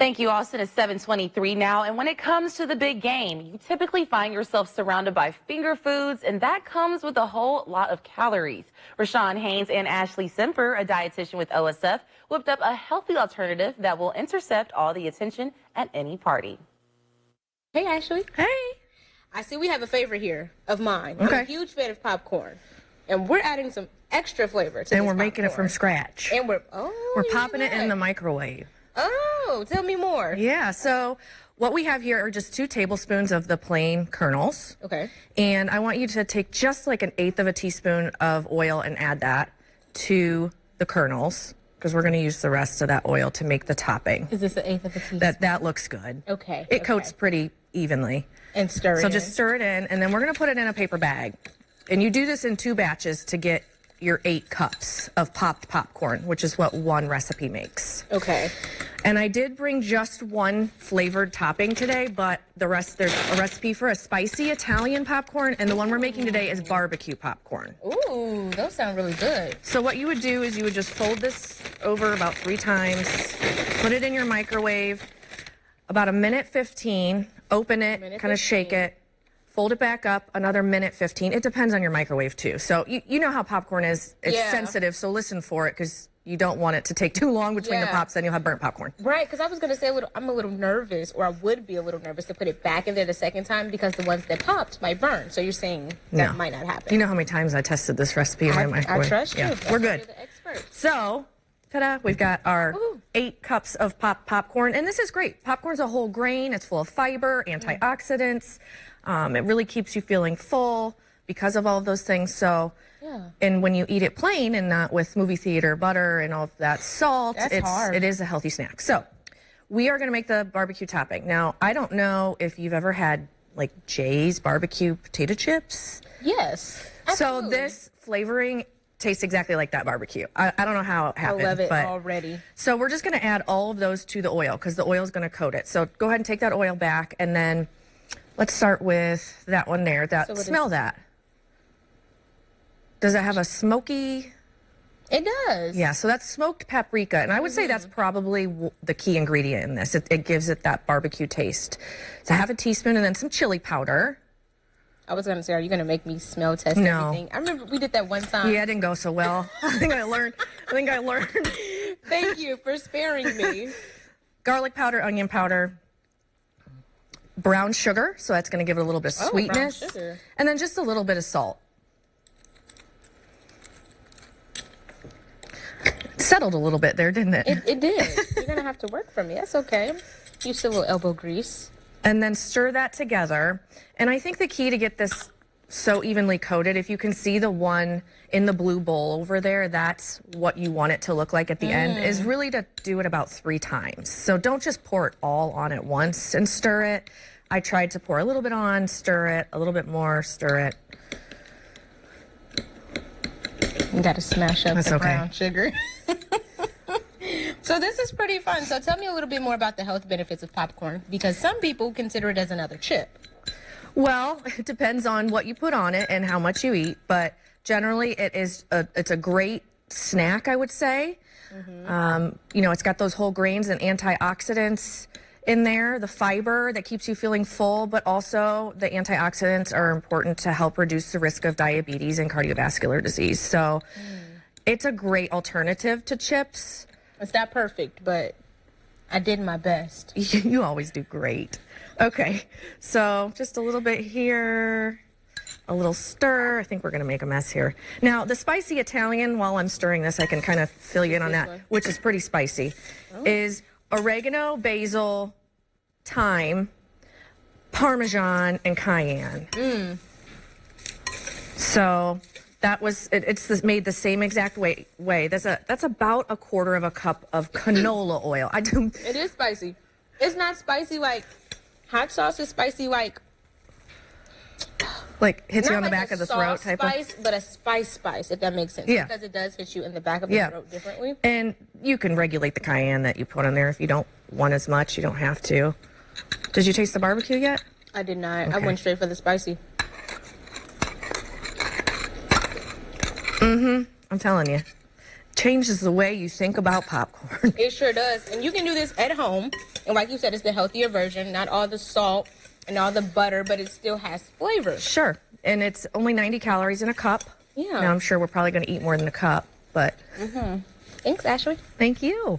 Thank you, Austin. It's 7:23 now. And when it comes to the big game, you typically find yourself surrounded by finger foods, and that comes with a whole lot of calories. Rashawn Haynes and Ashley Semper, a dietitian with OSF, whipped up a healthy alternative that will intercept all the attention at any party. Hey, Ashley. Hey. I see we have a favorite here of mine. Okay. I'm a huge fan of popcorn, and we're adding some extra flavor to And this we're making it popcorn. from scratch. And we're popping it in the microwave. Oh, tell me more. Yeah, so what we have here are just 2 tablespoons of the plain kernels. Okay. And I want you to take just like 1/8 of a teaspoon of oil and add that to the kernels, because we're going to use the rest of that oil to make the topping. Is this 1/8 of a teaspoon? That looks good. Okay. It coats pretty evenly. And stir it. So just stir it in, and then we're going to put it in a paper bag. And you do this in 2 batches to get your 8 cups of popped popcorn, which is what one recipe makes. Okay. And I did bring just 1 flavored topping today, but there's a recipe for a spicy Italian popcorn, and the one we're making today is barbecue popcorn. Ooh, those sound really good. So what you would do is you would just fold this over about 3 times, put it in your microwave, about 1:15, open it, kind of shake it, fold it back up, another 1:15. It depends on your microwave too. So you know how popcorn is. It's sensitive, so listen for it, because you don't want it to take too long between the pops, then you'll have burnt popcorn. Right, because I was going to say I'm a little nervous, or I would be a little nervous to put it back in there the second time, because the ones that popped might burn. So you're saying that might not happen. You know how many times I tested this recipe in my microwave? I trust you. We're good. You're the expert. So, ta-da, we've got our 8 cups of popcorn, and this is great. Popcorn's a whole grain. It's full of fiber, antioxidants. It really keeps you feeling full because of all of those things. So, and when you eat it plain and not with movie theater butter and all of that salt, it is a healthy snack. So, we are going to make the barbecue topping. Now, I don't know if you've ever had like Jay's barbecue potato chips. Yes. Absolutely. So this flavoring tastes exactly like that barbecue. I don't know how it happened. I love it but already. So we're just going to add all of those to the oil, because the oil is going to coat it. So go ahead and take that oil back, and then let's start with that one there. Smell that. Does it have a smoky? It does. Yeah, so that's smoked paprika, and I would say that's probably the key ingredient in this. It gives it that barbecue taste. So 1/2 teaspoon, and then some chili powder. I was going to say, are you going to make me smell test everything? I remember we did that one time. Yeah, it didn't go so well. I think I learned. Thank you for sparing me. Garlic powder, onion powder, brown sugar, so that's going to give it a little bit of sweetness. Brown sugar. And then just a little bit of salt. It settled a little bit there, didn't it? It did. You're going to have to work for me. That's okay. Used to a little elbow grease. And then stir that together. And I think the key to get this so evenly coated, if you can see the one in the blue bowl over there, that's what you want it to look like at the end, is really to do it about 3 times. So don't just pour it all on at once and stir it. I tried to pour a little bit on, stir it, a little bit more, stir it. You got to smash up the brown sugar. So this is pretty fun. So tell me a little bit more about the health benefits of popcorn, because some people consider it as another chip. Well, it depends on what you put on it and how much you eat, but generally it's a great snack, I would say. You know, it's got those whole grains and antioxidants in there, the fiber that keeps you feeling full, but also the antioxidants are important to help reduce the risk of diabetes and cardiovascular disease. So it's a great alternative to chips. It's not perfect, but I did my best. You always do great. Okay, so just a little bit here, a little stir. I think we're going to make a mess here. Now, the spicy Italian, while I'm stirring this, I can kind of fill you in on that, which is pretty spicy, is oregano, basil, thyme, Parmesan, and cayenne. So that was, it's made the same exact way. That's about 1/4 cup of canola oil. It is spicy. It's not spicy like hot sauce. Is spicy like hits you on the back of the throat type spice, but a spice, if that makes sense. Yeah. Because it does hit you in the back of the throat differently. And you can regulate the cayenne that you put in there if you don't want as much. You don't have to. Did you taste the barbecue yet? I did not. Okay. I went straight for the spicy. I'm telling you. changes the way you think about popcorn. It sure does. And you can do this at home. And like you said, it's the healthier version, not all the salt and all the butter, but it still has flavor. Sure. And it's only 90 calories in a cup. Yeah. Now, I'm sure we're probably going to eat more than a cup, but... Thanks, Ashley. Thank you.